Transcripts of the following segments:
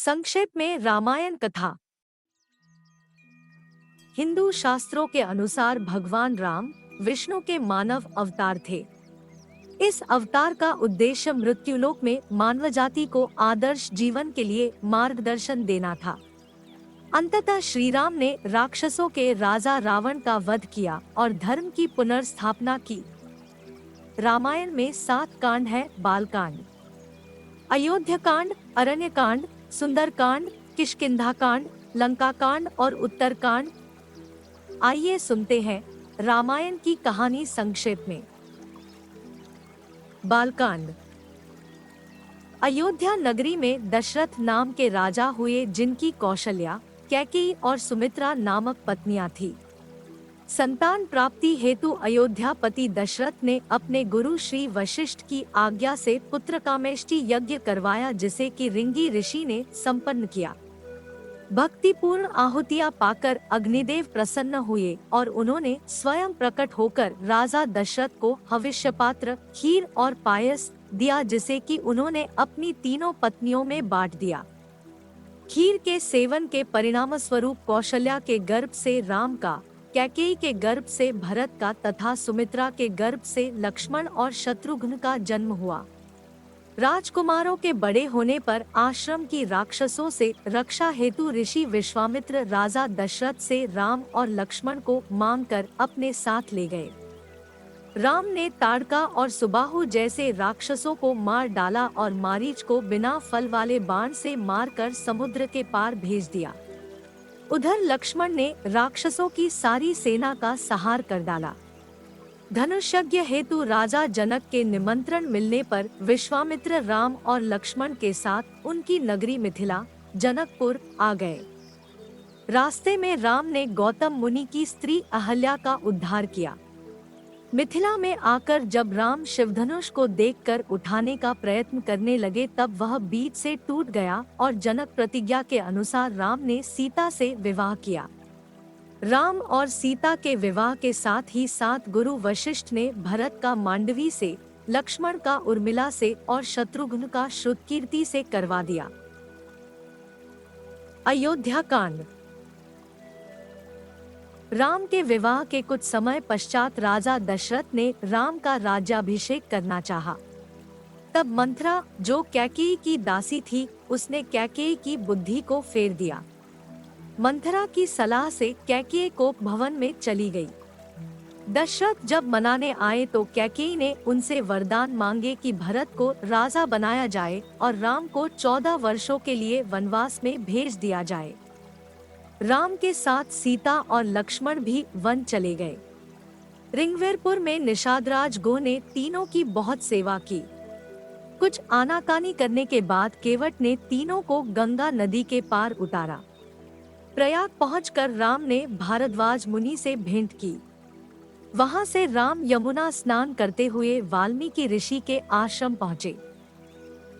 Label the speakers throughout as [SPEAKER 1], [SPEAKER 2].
[SPEAKER 1] संक्षेप में रामायण कथा। हिंदू शास्त्रों के अनुसार भगवान राम विष्णु के मानव अवतार थे। इस अवतार का उद्देश्य मृत्युलोक में मानव जाति को आदर्श जीवन के लिए मार्गदर्शन देना था। अंततः श्री राम ने राक्षसों के राजा रावण का वध किया और धर्म की पुनर्स्थापना की। रामायण में 7 कांड है। बालकांड, अयोध्या कांड, अरण्य कांड, सुंदर कांड, किष्किंधा कांड, लंका कांड और उत्तर कांड। आइए सुनते हैं रामायण की कहानी संक्षेप में। बालकांड। अयोध्या नगरी में दशरथ नाम के राजा हुए, जिनकी कौशल्या, कैकेयी और सुमित्रा नामक पत्नियां थी। संतान प्राप्ति हेतु अयोध्यापति दशरथ ने अपने गुरु श्री वशिष्ठ की आज्ञा से पुत्रकामेष्टि यज्ञ करवाया, जिसे कि रिंगी ऋषि ने संपन्न किया। भक्तिपूर्ण आहुतियां पाकर अग्निदेव प्रसन्न हुए और उन्होंने स्वयं प्रकट होकर राजा दशरथ को हविष्य पात्र, खीर और पायस दिया, जिसे कि उन्होंने अपनी तीनों पत्नियों में बांट दिया। खीर के सेवन के परिणाम स्वरूप कौशल्या के गर्भ से राम का, कैकेयी के गर्भ से भरत का तथा सुमित्रा के गर्भ से लक्ष्मण और शत्रुघ्न का जन्म हुआ। राजकुमारों के बड़े होने पर आश्रम की राक्षसों से रक्षा हेतु ऋषि विश्वामित्र राजा दशरथ से राम और लक्ष्मण को मांगकर अपने साथ ले गए। राम ने ताड़का और सुबाहु जैसे राक्षसों को मार डाला और मारीच को बिना फल वाले बाण से मारकर समुद्र के पार भेज दिया। उधर लक्ष्मण ने राक्षसों की सारी सेना का संहार कर डाला। धनुष्यज्ञ हेतु राजा जनक के निमंत्रण मिलने पर विश्वामित्र राम और लक्ष्मण के साथ उनकी नगरी मिथिला, जनकपुर आ गए। रास्ते में राम ने गौतम मुनि की स्त्री अहल्या का उद्धार किया। मिथिला में आकर जब राम शिवधनुष को देखकर उठाने का प्रयत्न करने लगे, तब वह बीच से टूट गया और जनक प्रतिज्ञा के अनुसार राम ने सीता से विवाह किया। राम और सीता के विवाह के साथ ही साथ गुरु वशिष्ठ ने भरत का मांडवी से, लक्ष्मण का उर्मिला से और शत्रुघ्न का श्रुतकीर्ति से करवा दिया। अयोध्या कांड। राम के विवाह के कुछ समय पश्चात राजा दशरथ ने राम का राज्याभिषेक करना चाहा। तब मंथरा, जो कैकेयी की दासी थी, उसने कैकेयी की बुद्धि को फेर दिया। मंथरा की सलाह से कैकेयी कोप भवन में चली गई। दशरथ जब मनाने आए तो कैकेयी ने उनसे वरदान मांगे कि भरत को राजा बनाया जाए और राम को 14 वर्षों के लिए वनवास में भेज दिया जाए। राम के साथ सीता और लक्ष्मण भी वन चले गए। ऋग्वेरपुर में निषादराज गो ने तीनों की बहुत सेवा की। कुछ आनाकानी करने के बाद केवट ने तीनों को गंगा नदी के पार उतारा। प्रयाग पहुंचकर राम ने भारद्वाज मुनि से भेंट की। वहां से राम यमुना स्नान करते हुए वाल्मीकि ऋषि के आश्रम पहुंचे।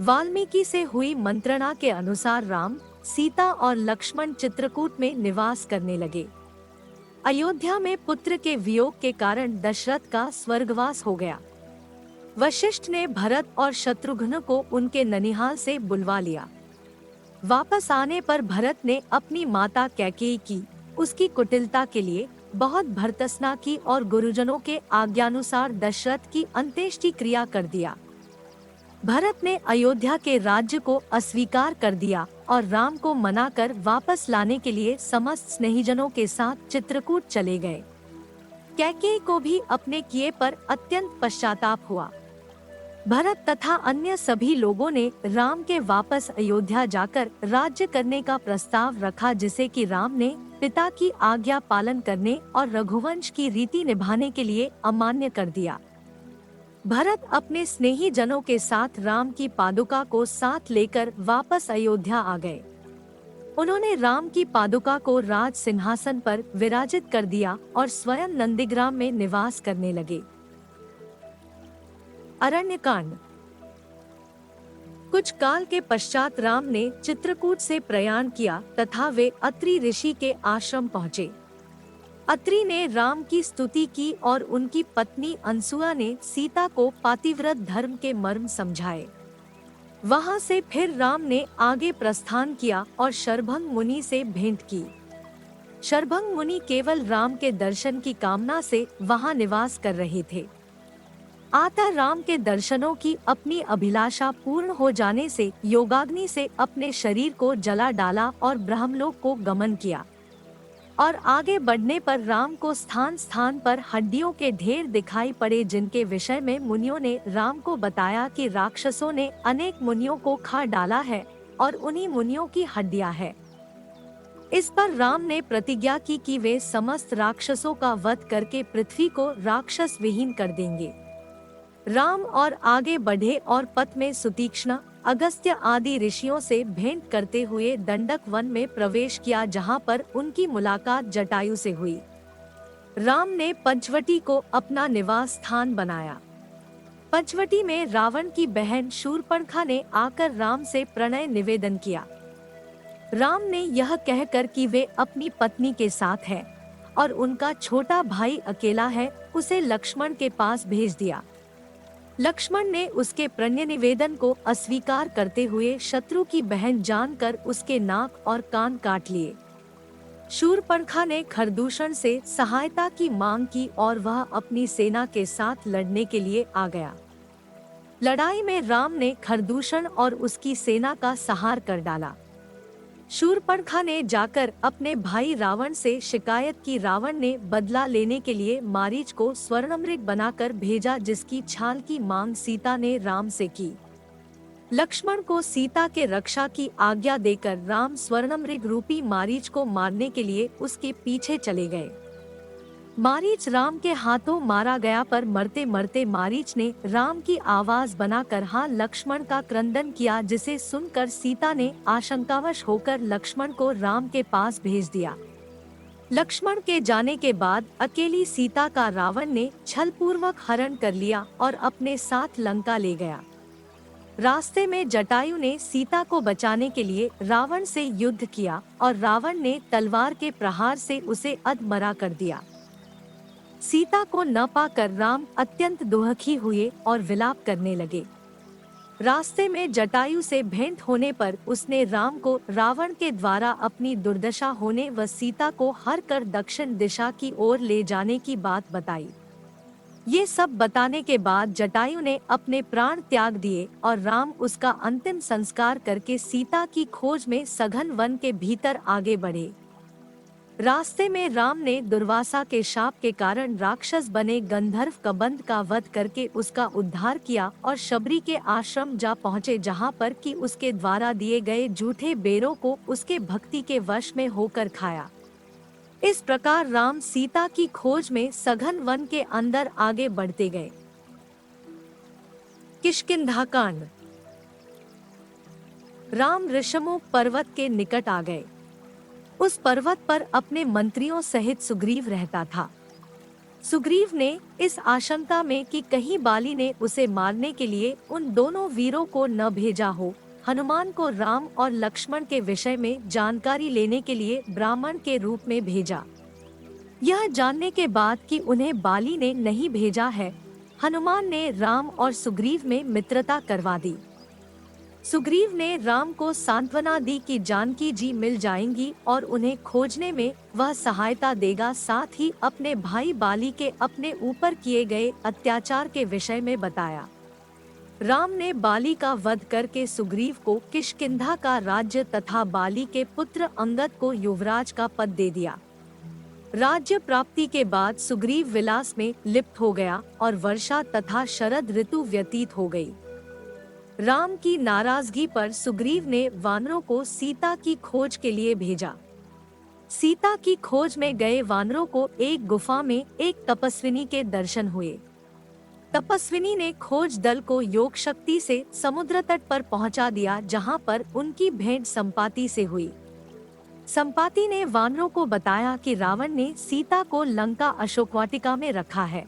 [SPEAKER 1] वाल्मीकि से हुई मंत्रणा के अनुसार राम, सीता और लक्ष्मण चित्रकूट में निवास करने लगे। अयोध्या में पुत्र के वियोग के कारण दशरथ का स्वर्गवास हो गया। वशिष्ठ ने भरत और शत्रुघ्न को उनके ननिहाल से बुलवा लिया। वापस आने पर भरत ने अपनी माता कैकेयी की, उसकी कुटिलता के लिए बहुत भर्त्सना की और गुरुजनों के आज्ञानुसार दशरथ की अंत्येष्टि क्रिया कर दिया। भरत ने अयोध्या के राज्य को अस्वीकार कर दिया और राम को मनाकर वापस लाने के लिए समस्त स्नेहीजनों के साथ चित्रकूट चले गए। कैकेयी को भी अपने किए पर अत्यंत पश्चाताप हुआ। भरत तथा अन्य सभी लोगों ने राम के वापस अयोध्या जाकर राज्य करने का प्रस्ताव रखा, जिसे कि राम ने पिता की आज्ञा पालन करने और रघुवंश की रीति निभाने के लिए अमान्य कर दिया। भरत अपने स्नेही जनों के साथ राम की पादुका को साथ लेकर वापस अयोध्या आ गए। उन्होंने राम की पादुका को राज सिंहासन पर विराजित कर दिया और स्वयं नंदीग्राम में निवास करने लगे। अरण्य कांड। कुछ काल के पश्चात राम ने चित्रकूट से प्रयाण किया तथा वे अत्रि ऋषि के आश्रम पहुँचे। अत्रि ने राम की स्तुति की और उनकी पत्नी अनसुआ ने सीता को पातिव्रत धर्म के मर्म समझाए। वहां से फिर राम ने आगे प्रस्थान किया और शरभंग मुनि से भेंट की। शरभंग मुनि केवल राम के दर्शन की कामना से वहां निवास कर रहे थे। आता राम के दर्शनों की अपनी अभिलाषा पूर्ण हो जाने से योगाग्नि से अपने शरीर को जला डाला और ब्रह्मलोक को गमन किया। और आगे बढ़ने पर राम को स्थान स्थान पर हड्डियों के ढेर दिखाई पड़े, जिनके विषय में मुनियों ने राम को बताया कि राक्षसों ने अनेक मुनियों को खा डाला है और उन्हीं मुनियों की हड्डियां है। इस पर राम ने प्रतिज्ञा की कि वे समस्त राक्षसों का वध करके पृथ्वी को राक्षस विहीन कर देंगे। राम और आगे बढ़े और पथ में सुतीक्ष्ण, अगस्त्य आदि ऋषियों से भेंट करते हुए दंडक वन में प्रवेश किया, जहां पर उनकी मुलाकात जटायु से हुई। राम ने पंचवटी को अपना निवास स्थान बनाया। पंचवटी में रावण की बहन शूर्पणखा ने आकर राम से प्रणय निवेदन किया। राम ने यह कहकर कि वे अपनी पत्नी के साथ हैं और उनका छोटा भाई अकेला है, उसे लक्ष्मण के पास भेज दिया। लक्ष्मण ने उसके प्रणय निवेदन को अस्वीकार करते हुए शत्रु की बहन जानकर उसके नाक और कान काट लिए। शूर्पणखा ने खरदूषण से सहायता की मांग की और वह अपनी सेना के साथ लड़ने के लिए आ गया। लड़ाई में राम ने खरदूषण और उसकी सेना का संहार कर डाला। शूर्पणखा ने जाकर अपने भाई रावण से शिकायत की। रावण ने बदला लेने के लिए मारीच को स्वर्णमृग बनाकर भेजा, जिसकी छाल की मांग सीता ने राम से की। लक्ष्मण को सीता के रक्षा की आज्ञा देकर राम स्वर्णमृग रूपी मारीच को मारने के लिए उसके पीछे चले गए। मारीच राम के हाथों मारा गया, पर मरते मरते मारीच ने राम की आवाज बनाकर हाँ लक्ष्मण का क्रंदन किया, जिसे सुनकर सीता ने आशंकावश होकर लक्ष्मण को राम के पास भेज दिया। लक्ष्मण के जाने के बाद अकेली सीता का रावण ने छलपूर्वक हरण कर लिया और अपने साथ लंका ले गया। रास्ते में जटायु ने सीता को बचाने के लिए रावण से युद्ध किया और रावण ने तलवार के प्रहार से उसे अधमरा कर दिया। सीता को न पाकर राम अत्यंत दुखी हुए और विलाप करने लगे। रास्ते में जटायु से भेंट होने पर उसने राम को रावण के द्वारा अपनी दुर्दशा होने व सीता को हर कर दक्षिण दिशा की ओर ले जाने की बात बताई। ये सब बताने के बाद जटायु ने अपने प्राण त्याग दिए और राम उसका अंतिम संस्कार करके सीता की खोज में सघन वन के भीतर आगे बढ़े। रास्ते में राम ने दुर्वासा के शाप के कारण राक्षस बने गंधर्व कबंध का वध करके उसका उद्धार किया और शबरी के आश्रम जा पहुँचे, जहाँ पर कि उसके द्वारा दिए गए जूठे बेरों को उसके भक्ति के वश में होकर खाया। इस प्रकार राम सीता की खोज में सघन वन के अंदर आगे बढ़ते गए। किष्किंधा कांड। राम ऋषमुख पर्वत के निकट आ गए। उस पर्वत पर अपने मंत्रियों सहित सुग्रीव रहता था। सुग्रीव ने इस आशंका में कि कहीं बाली ने उसे मारने के लिए उन दोनों वीरों को न भेजा हो, हनुमान को राम और लक्ष्मण के विषय में जानकारी लेने के लिए ब्राह्मण के रूप में भेजा। यह जानने के बाद कि उन्हें बाली ने नहीं भेजा है, हनुमान ने राम और सुग्रीव में मित्रता करवा दी। सुग्रीव ने राम को सांत्वना दी कि जानकी जी मिल जाएंगी और उन्हें खोजने में वह सहायता देगा। साथ ही अपने भाई बाली के अपने ऊपर किए गए अत्याचार के विषय में बताया। राम ने बाली का वध करके सुग्रीव को किष्किंधा का राज्य तथा बाली के पुत्र अंगद को युवराज का पद दे दिया। राज्य प्राप्ति के बाद सुग्रीव विलास में लिप्त हो गया और वर्षा तथा शरद ऋतु व्यतीत हो गई। राम की नाराजगी पर सुग्रीव ने वानरों को सीता की खोज के लिए भेजा। सीता की खोज में गए वानरों को एक गुफा में एक तपस्विनी के दर्शन हुए। तपस्विनी ने खोज दल को योग शक्ति से समुद्र तट पर पहुंचा दिया, जहां पर उनकी भेंट संपाति से हुई। संपाति ने वानरों को बताया कि रावण ने सीता को लंका अशोकवाटिका में रखा है।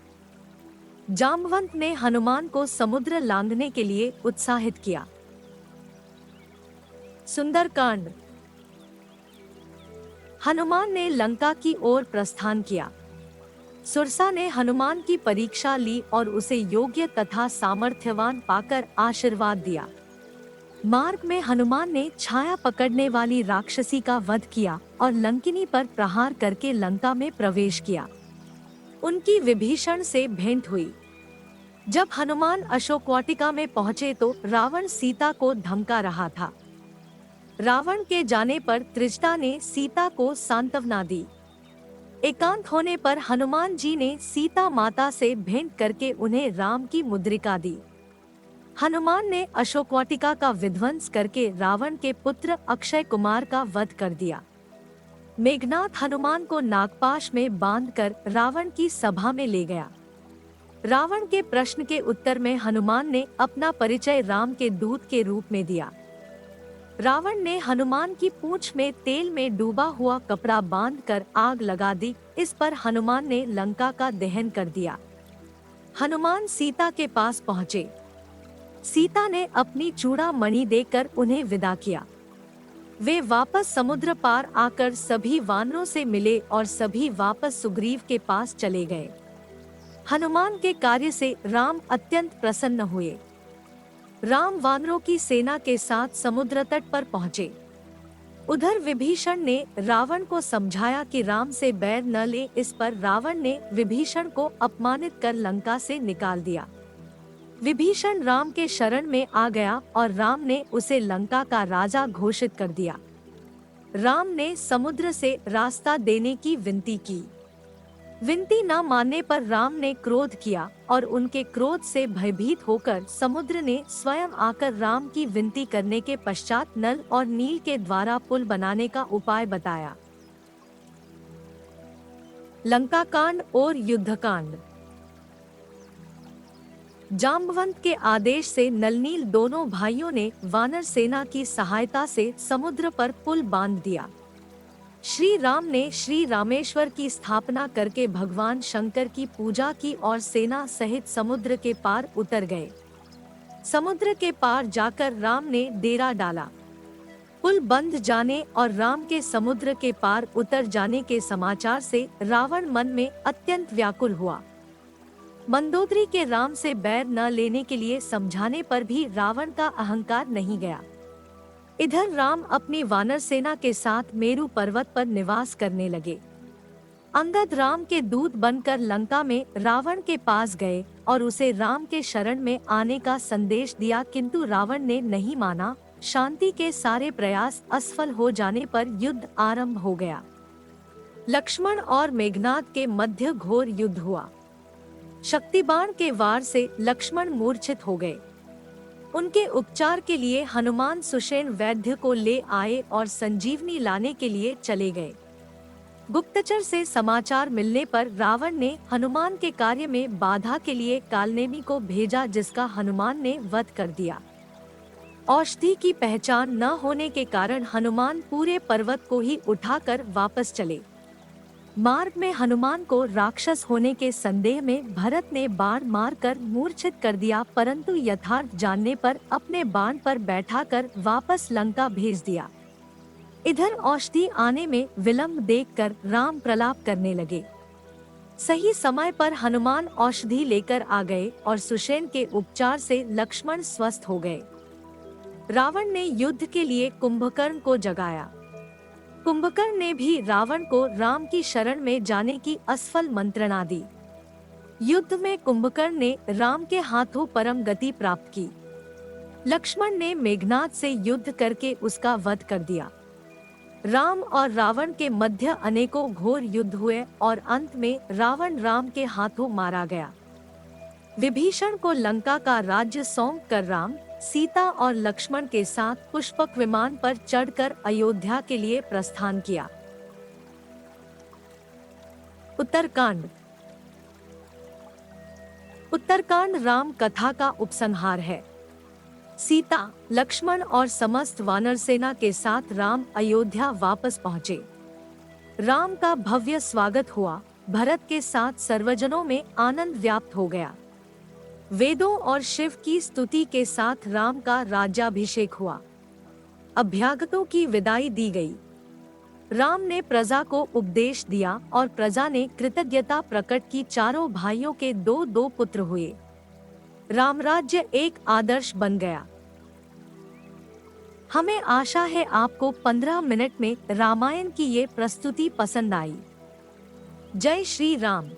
[SPEAKER 1] जाम्बवंत ने हनुमान को समुद्र लांघने के लिए उत्साहित किया। सुंदरकांड। हनुमान ने लंका की ओर प्रस्थान किया। सुरसा ने हनुमान की परीक्षा ली और उसे योग्य तथा सामर्थ्यवान पाकर आशीर्वाद दिया। मार्ग में हनुमान ने छाया पकड़ने वाली राक्षसी का वध किया और लंकिनी पर प्रहार करके लंका में प्रवेश किया। उनकी विभीषण से भेंट हुई। जब हनुमान अशोक वाटिका में पहुंचे तो रावण सीता को धमका रहा था। रावण के जाने पर त्रिजटा ने सीता को सांत्वना दी। एकांत होने पर हनुमान जी ने सीता माता से भेंट करके उन्हें राम की मुद्रिका दी। हनुमान ने अशोक वाटिका का विध्वंस करके रावण के पुत्र अक्षय कुमार का वध कर दिया। मेघनाथ हनुमान को नागपाश में बांधकर रावण की सभा में ले गया। रावण के प्रश्न के उत्तर में हनुमान ने अपना परिचय राम के दूत के रूप में दिया। रावण ने हनुमान की पूंछ में तेल में डूबा हुआ कपड़ा बांधकर आग लगा दी। इस पर हनुमान ने लंका का दहन कर दिया। हनुमान सीता के पास पहुँचे। सीता ने अपनी चूड़ामणि देकर उन्हें विदा किया। वे वापस समुद्र पार आकर सभी वानरों से मिले और सभी वापस सुग्रीव के पास चले गए। हनुमान के कार्य से राम अत्यंत प्रसन्न हुए। राम वानरों की सेना के साथ समुद्र तट पर पहुँचे। उधर विभीषण ने रावण को समझाया कि राम से बैर न ले। इस पर रावण ने विभीषण को अपमानित कर लंका से निकाल दिया। विभीषण राम के शरण में आ गया और राम ने उसे लंका का राजा घोषित कर दिया। राम ने समुद्र से रास्ता देने की विनती की। विनती न मानने पर राम ने क्रोध किया और उनके क्रोध से भयभीत होकर समुद्र ने स्वयं आकर राम की विनती करने के पश्चात नल और नील के द्वारा पुल बनाने का उपाय बताया। लंका कांड और युद्धकांड। जाम्बवंत के आदेश से नलनील दोनों भाइयों ने वानर सेना की सहायता से समुद्र पर पुल बांध दिया। श्री राम ने श्री रामेश्वर की स्थापना करके भगवान शंकर की पूजा की और सेना सहित समुद्र के पार उतर गए। समुद्र के पार जाकर राम ने डेरा डाला। पुल बंध जाने और राम के समुद्र के पार उतर जाने के समाचार से रावण मन में अत्यंत व्याकुल हुआ। मंदोदरी के राम से बैर न लेने के लिए समझाने पर भी रावण का अहंकार नहीं गया। इधर राम अपनी वानर सेना के साथ मेरु पर्वत पर निवास करने लगे। अंगद राम के दूत बनकर लंका में रावण के पास गए और उसे राम के शरण में आने का संदेश दिया, किंतु रावण ने नहीं माना। शांति के सारे प्रयास असफल हो जाने पर युद्ध आरंभ हो गया। लक्ष्मण और मेघनाद के मध्य घोर युद्ध हुआ। शक्तिबाण के वार से लक्ष्मण मूर्छित हो गए। उनके उपचार के लिए हनुमान सुषेण वैद्य को ले आए और संजीवनी लाने के लिए चले गए। गुप्तचर से समाचार मिलने पर रावण ने हनुमान के कार्य में बाधा के लिए कालनेमी को भेजा, जिसका हनुमान ने वध कर दिया। औषधि की पहचान न होने के कारण हनुमान पूरे पर्वत को ही उठाकर वापस चले। मार्ग में हनुमान को राक्षस होने के संदेह में भरत ने बाण मारकर मूर्छित कर दिया, परंतु यथार्थ जानने पर अपने बाण पर बैठाकर वापस लंका भेज दिया। इधर औषधि आने में विलंब देखकर राम प्रलाप करने लगे। सही समय पर हनुमान औषधि लेकर आ गए और सुषेण के उपचार से लक्ष्मण स्वस्थ हो गए। रावण ने युद्ध के लिए कुंभकर्ण को जगाया। कुंभकर्ण ने भी रावण को राम की शरण में जाने की असफल मंत्रणा दी। युद्ध में कुंभकर्ण ने राम के हाथों परम गति प्राप्त की। लक्ष्मण ने मेघनाद से युद्ध करके उसका वध कर दिया। राम और रावण के मध्य अनेकों घोर युद्ध हुए और अंत में रावण राम के हाथों मारा गया। विभीषण को लंका का राज्य सौंप कर राम, सीता और लक्ष्मण के साथ पुष्पक विमान पर चढ़कर अयोध्या के लिए प्रस्थान किया। उत्तरकांड। उत्तरकांड राम कथा का उपसंहार है। सीता, लक्ष्मण और समस्त वानर सेना के साथ राम अयोध्या वापस पहुँचे। राम का भव्य स्वागत हुआ। भरत के साथ सर्वजनों में आनंद व्याप्त हो गया। वेदों और शिव की स्तुति के साथ राम का राज्याभिषेक हुआ। अभ्यागतों की विदाई दी गई। राम ने प्रजा को उपदेश दिया और प्रजा ने कृतज्ञता प्रकट की। चारों भाइयों के दो दो पुत्र हुए। राम राज्य एक आदर्श बन गया। हमें आशा है आपको 15 मिनट में रामायण की ये प्रस्तुति पसंद आई। जय श्री राम।